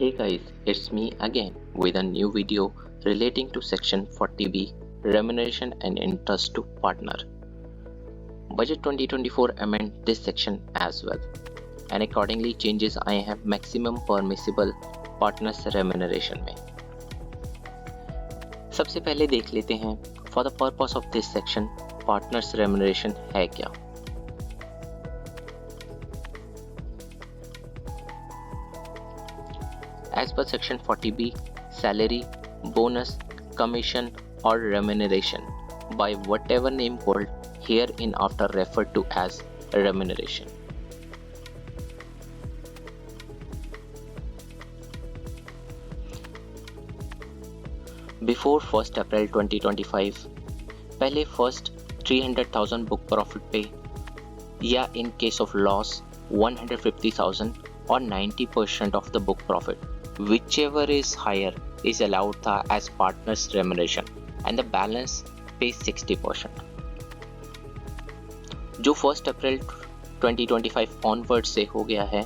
Hey guys, it's me again with a new video relating to section 40B remuneration and interest to partner. Budget 2024 amend this section as well and accordingly changes I have maximum permissible partners remuneration में. सबसे पहले देख लेते हैं for the purpose of this section partners remuneration है क्या. As per section 40B, salary, bonus, commission or remuneration by whatever name called hereinafter referred to as remuneration. Before 1st April 2025, पहले first 300,000 book profit पे या in case of loss 150,000 or 90% of the book profit. Whichever is higher is allowed था as partners remuneration and the balance pays 60%. जो 1st April 2025 onward से हो गया है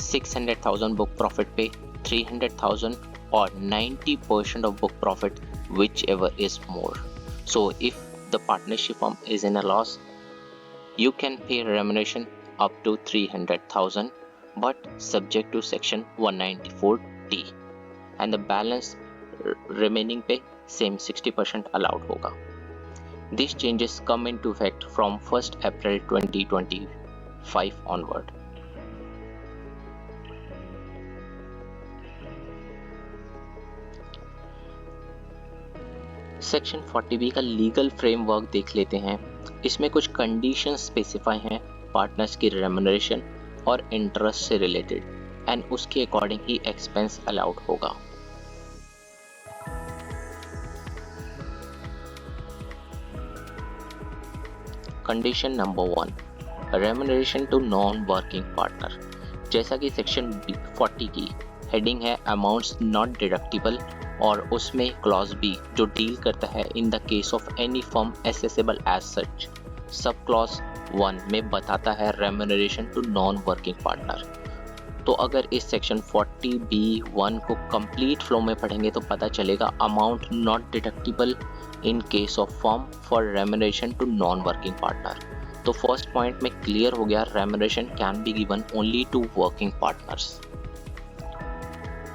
600,000 book profit पे 300,000 or 90% of book profit whichever is more. So if the partnership firm is in a loss, you can pay remuneration up to 300,000 but subject to section 194D and the balance remaining पे same 60% allowed होगा. These changes come into effect from 1st April 2025 onward. Section 40B का legal framework देख लेते हैं. इसमें कुछ conditions specify हैं partners की रेम्युनरेशन और इंटरेस्ट से रिलेटेड एंड उसके अकॉर्डिंग ही एक्सपेंस अलाउड होगा. Condition number 1, remuneration to non working partner. जैसा कि सेक्शन 40 की हेडिंग है अमाउंट्स नॉट डिडक्टिबल और उसमें क्लॉज बी जो डील करता है in the case of any firm assessable as such, sub clause 1 में बताता है remuneration to non working partner. तो अगर इस सेक्शन 40B1 को कंप्लीट फ्लो में पढ़ेंगे तो पता चलेगा amount not deductible in case of firm for remuneration to non working partner. तो फर्स्ट पॉइंट में क्लियर हो गया remuneration can be given only to working partners.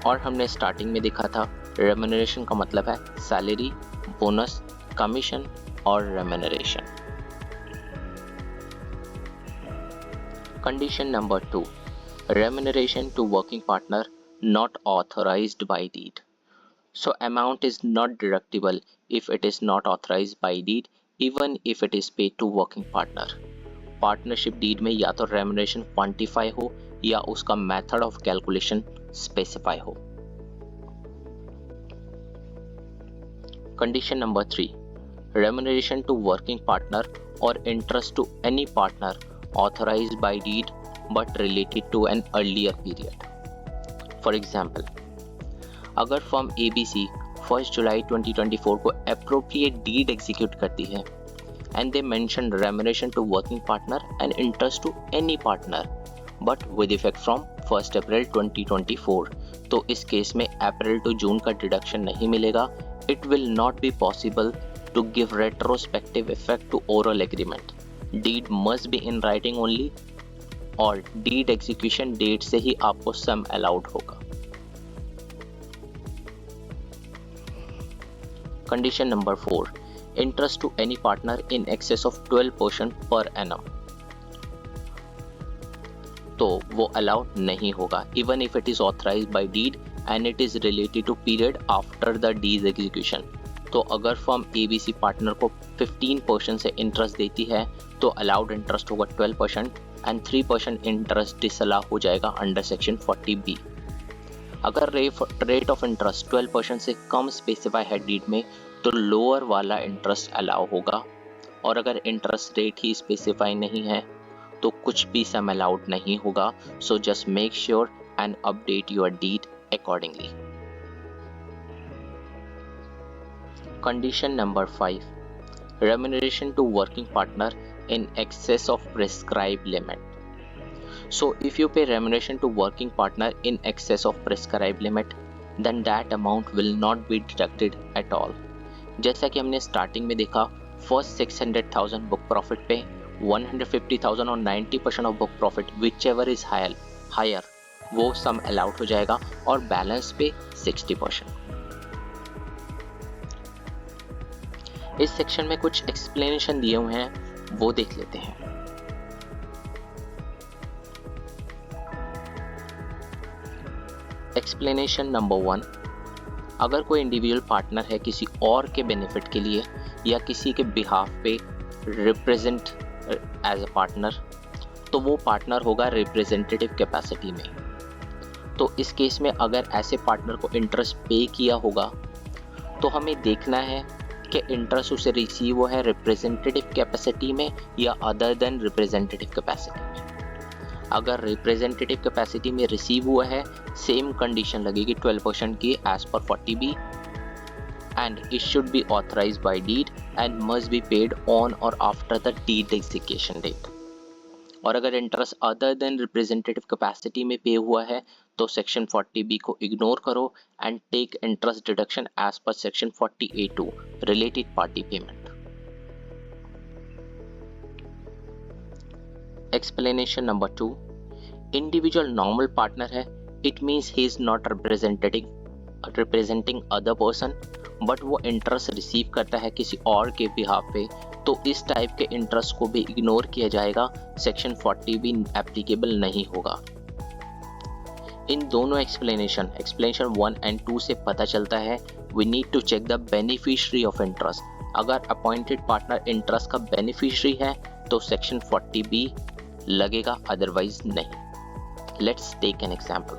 और हमने स्टार्टिंग में देखा था रेम्युनरेशन का मतलब है सैलरी, बोनस, कमीशन और remuneration. Condition number 2, remuneration to working partner not authorized by deed. So amount is not deductible if it is not authorized by deed even if it is paid to working partner. Partnership deed में या तो remuneration quantify हो या उसका method of calculation specify हो. Condition number 3, remuneration to working partner or interest to any partner authorized by deed but related to an earlier period. For example, अगर firm ABC 1 जुलाई 2024 को appropriate deed execute करती है and they mention remuneration to working partner and interest to any partner but with effect from 1st April 2024, तो इस case में अप्रैल to June का deduction नहीं मिलेगा. It will not be possible to give retrospective effect to oral agreement. Deed must be in writing only और deed execution date से ही आपको सम अलाउड होगा. Condition number 4, interest to any partner in excess of 12% per annum. तो वो allowed नहीं होगा even if it is authorized by deed and it is related to period after the deed execution. तो अगर firm ABC partner को 15% से interest देती है तो अलाउड इंटरेस्ट होगा 12% एंड 3% इंटरेस्ट डिसअलाउ हो जाएगा अंडर सेक्शन 40B. अगर रेट ऑफ इंटरेस्ट 12% से कम स्पेसिफाई है डीड में तो लोअर वाला इंटरेस्ट अलाउ होगा और अगर इंटरेस्ट रेट ही स्पेसिफाई नहीं है तो कुछ भी सम अलाउड नहीं होगा. So just make sure and update your deed accordingly. Condition number 5, remuneration to working partner in excess of prescribed limit. So if you pay remuneration to working partner in excess of prescribed limit, then that amount will not be deducted at all. जैसा कि हमने starting में देखा, first 600,000 book profit पे 150,000 और 90% of book profit whichever is higher वो sum allowed हो जाएगा और बैलेंस पे 60%। इस सेक्शन में कुछ एक्सप्लेनेशन दिए हुए हैं, वो देख लेते हैं। एक्सप्लेनेशन नंबर 1, अगर कोई इंडिविजुअल पार्टनर है किसी और के बेनिफिट के लिए या किसी के बिहाफ पे रिप्रेजेंट एज अ पार्टनर, तो वो पार्टनर होगा रिप्रेजेंटेटिव कैपेसिटी में। तो इस केस में अगर ऐसे पार्टनर को इंटरेस्ट पे किया होगा तो हमें देखना है कि इंटरेस्ट उसे रिसीव हुआ है रिप्रेजेंटेटिव कैपेसिटी में या अदर देन रिप्रेजेंटेटिव कैपेसिटी में। अगर रिप्रेजेंटेटिव कैपेसिटी में रिसीव हुआ है, सेम कंडीशन लगेगी 12% की as per 40B, and it should be authorised by deed and must be paid on or after the deed execution date. और अगर interest other than representative capacity में pay हुआ है तो सेक्शन 40B को ignore करो and take interest deduction as per section 40A2 related party payment. Explanation number 2, individual normal partner है, it means he is not representing other person, but वो interest receive करता है किसी और के बिहाफ पे, तो इस टाइप के इंटरेस्ट को भी इग्नोर किया जाएगा, सेक्शन 40B एप्लीकेबल नहीं होगा। इन दोनों एक्सप्लेनेशन 1 and 2 से पता चलता है we need to check the beneficiary of interest। अगर अपॉइंटेड पार्टनर इंटरेस्ट का बेनिफिशियरी है तो सेक्शन 40B लगेगा, अदरवाइज नहीं। Let's take an example.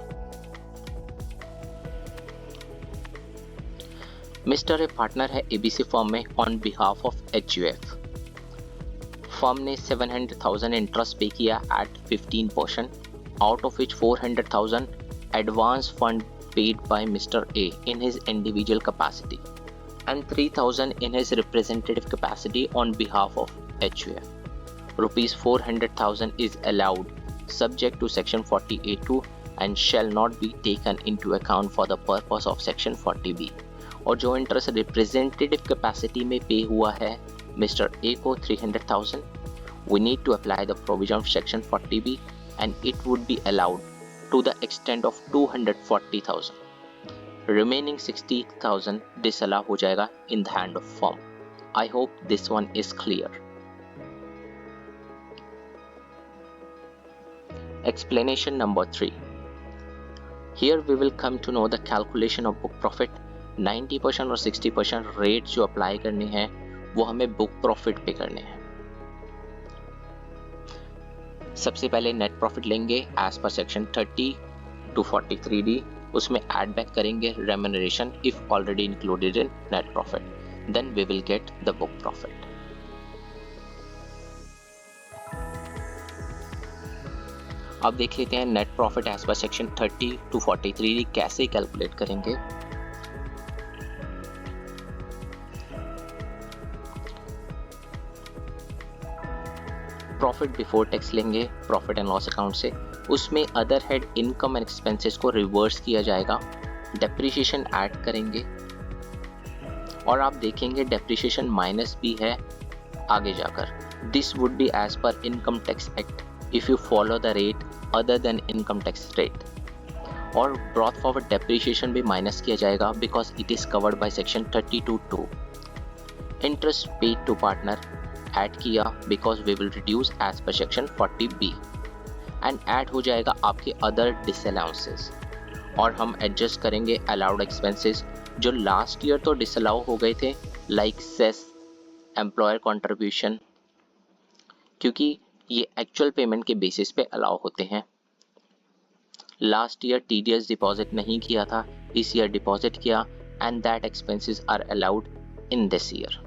Mister A partner है एबीसी फर्म में ऑन बिहाफ ऑफ HUF। फर्म ने 700,000 इंटरेस्ट पे किया at 15%, out of which 400,000 advance fund paid by mister A in his individual capacity and 3,000 in his representative capacity on behalf of HUF. Rupees 400,000 is allowed subject to section 40A2 and shall not be taken into account for the purpose of section 40B। और जो interest representative capacity में pay हुआ है mister A को 300,000, we need to apply the provision of section 40B and it would be allowed to the extent of 240,000। Remaining 60,000 disallow हो जाएगा in the hand of firm। I hope this one is clear। Explanation number 3, here we will come to know the calculation of book profit। 90% और 60% rate जो apply करने हैं वो हमें book profit पे करने हैं। सबसे पहले नेट प्रॉफिट लेंगे as per section 30 to 43D, उसमें ऐड बैक करेंगे remuneration if already included in net profit, then we will get the book profit. अब देख लेते हैं net profit as per section 30 to 43D कैसे कैलकुलेट करेंगे। Profit before tax लेंगे profit and loss account से, उसमें other head income and expenses को रिवर्स किया जाएगा, डेप्रिसिएशन ऐड करेंगे और आप देखेंगे डेप्रिसिएशन माइनस भी है आगे जाकर। This would be as per income tax act if you follow the rate other than income tax rate. और ब्रॉट फॉरवर्ड डेप्रिसिएशन भी माइनस किया जाएगा because it is covered by section 32(2). Interest paid to partner add किया because we will reduce as per section 40B and add हो जाएगा आपके other disallowances और हम एडजस्ट करेंगे अलाउड एक्सपेंसेस जो लास्ट ईयर तो डिसअलाउ हो गए थे लाइक सेस, एम्प्लॉयर कंट्रीब्यूशन, क्योंकि ये एक्चुअल पेमेंट के बेसिस पे अलाउ होते हैं। लास्ट ईयर TDS डिपॉजिट नहीं किया था, इस ईयर डिपॉजिट किया and that expenses are allowed in this year.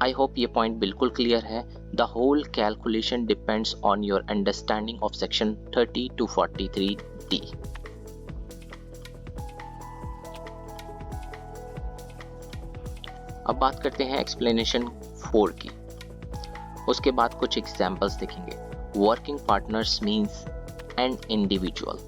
I hope ये पॉइंट बिल्कुल क्लियर है। The whole calculation depends on your understanding of section 30 to 43D। अब बात करते हैं एक्सप्लेनेशन 4 की, उसके बाद कुछ एग्जाम्पल्स देखेंगे। Working partners means an individual.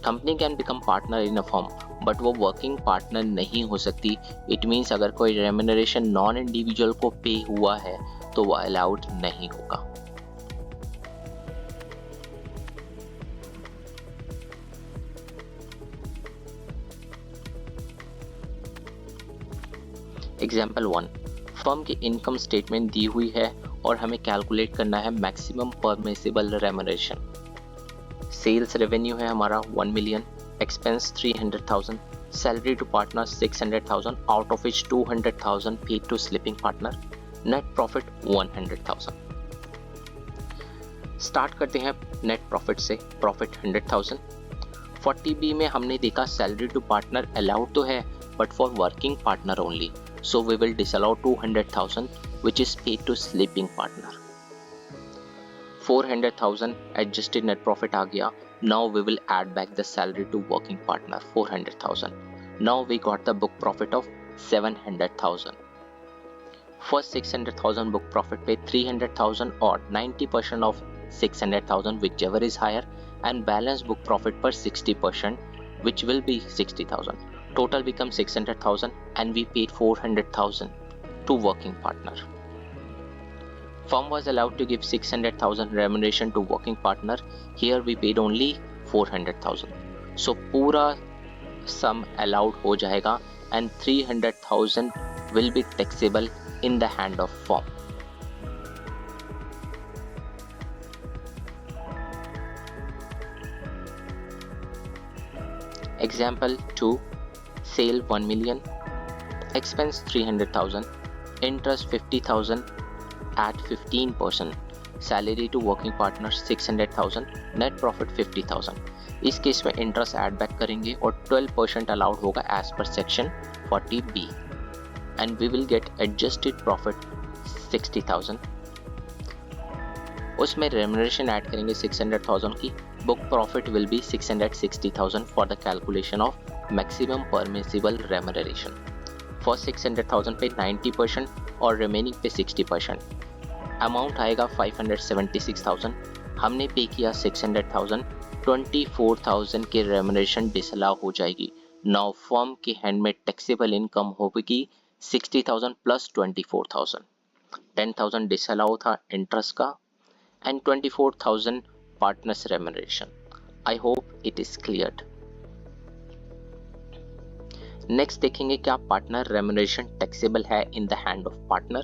Company can become partner in a firm, but वो वर्किंग पार्टनर नहीं हो सकती. इट मीन्स अगर कोई रेम्यूनरेशन नॉन इंडिविजुअल को पे हुआ है तो वो अलाउड नहीं होगा. एग्जाम्पल 1. फर्म की इनकम स्टेटमेंट दी हुई है और हमें कैलकुलेट करना है maximum permissible remuneration. Sales revenue है हमारा 1 million, expense 300,000, salary to partner 600,000, out of which 200,000 paid to sleeping partner, net profit 100,000. Start करते हैं नेट प्रॉफिट से. प्रॉफिट 100,000. 40B में हमने देखा सैलरी टू पार्टनर अलाउड तो है but for working partner only, so we will disallow 200,000 which is paid to sleeping partner. 400,000 adjusted net profit आ गया. Now we will add back the salary to working partner 400,000. Now we got the book profit of 700,000. First 600,000 book profit पे 300,000 और 90% of 600,000 whichever is higher and balance book profit पर 60% which will be 60,000. Total becomes 600,000 and we paid 400,000 to working partner. Firm was allowed to give 600,000 remuneration to working partner. Here we paid only 400,000. So पूरा sum allowed हो जाएगा and 300,000 will be taxable in the hand of firm. Example 2. Sale 1 million, expense 300,000, interest 50,000 at 15%, salary to working partner 600,000, net profit 50,000. इस case में interest add back करेंगे और 12% allowed होगा as per section 40B and we will get adjusted profit 60,000. उसमें remuneration add करेंगे 600,000 की. Book profit will be 660,000 for the calculation of maximum permissible remuneration. First 600,000 पे 90% और रिमेनिंग पे 60%. अमाउंट आएगा 576,000. हमने पे किया 600,000. 24,000 की रेम्यूनरेशन डिसअलाउ हो जाएगी. नाउ फर्म के हैंड में टैक्सेबल इनकम होगी 60,000 प्लस 24,000. 10,000 डिसअलाउ था इंटरेस्ट का and 24,000 partners remuneration. I hope it is cleared. Next देखेंगे क्या partner remuneration taxable है in the hand of partner.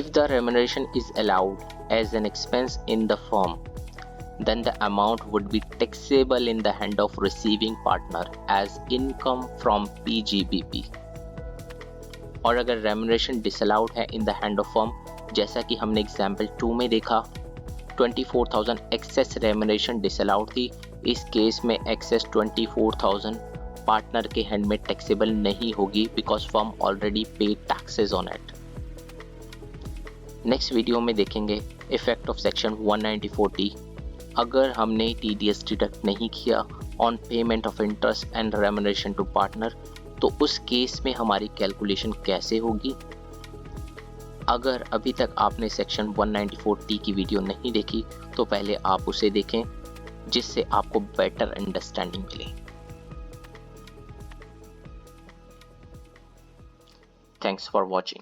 If the remuneration is allowed as an expense in the firm, then the amount would be taxable in the hand of receiving partner as income from PGBP. और अगर remuneration disallowed है in the hand of firm, जैसा कि हमने example 2 में देखा, 24,000 access remuneration disallowed थी. इस केस में एक्सेस 24,000 पार्टनर के हैंड में टैक्सेबल नहीं होगी बिकॉज फर्म ऑलरेडी पे taxes on it. Next video में देखेंगे इफेक्ट ऑफ सेक्शन 194D. अगर हमने TDS डिडक्ट नहीं किया on payment of interest and remuneration to partner तो उस केस में हमारी कैलकुलेशन कैसे होगी. अगर अभी तक आपने सेक्शन 194D की वीडियो नहीं देखी तो पहले आप उसे देखें जिससे आपको बेटर अंडरस्टैंडिंग मिले. Thanks for watching.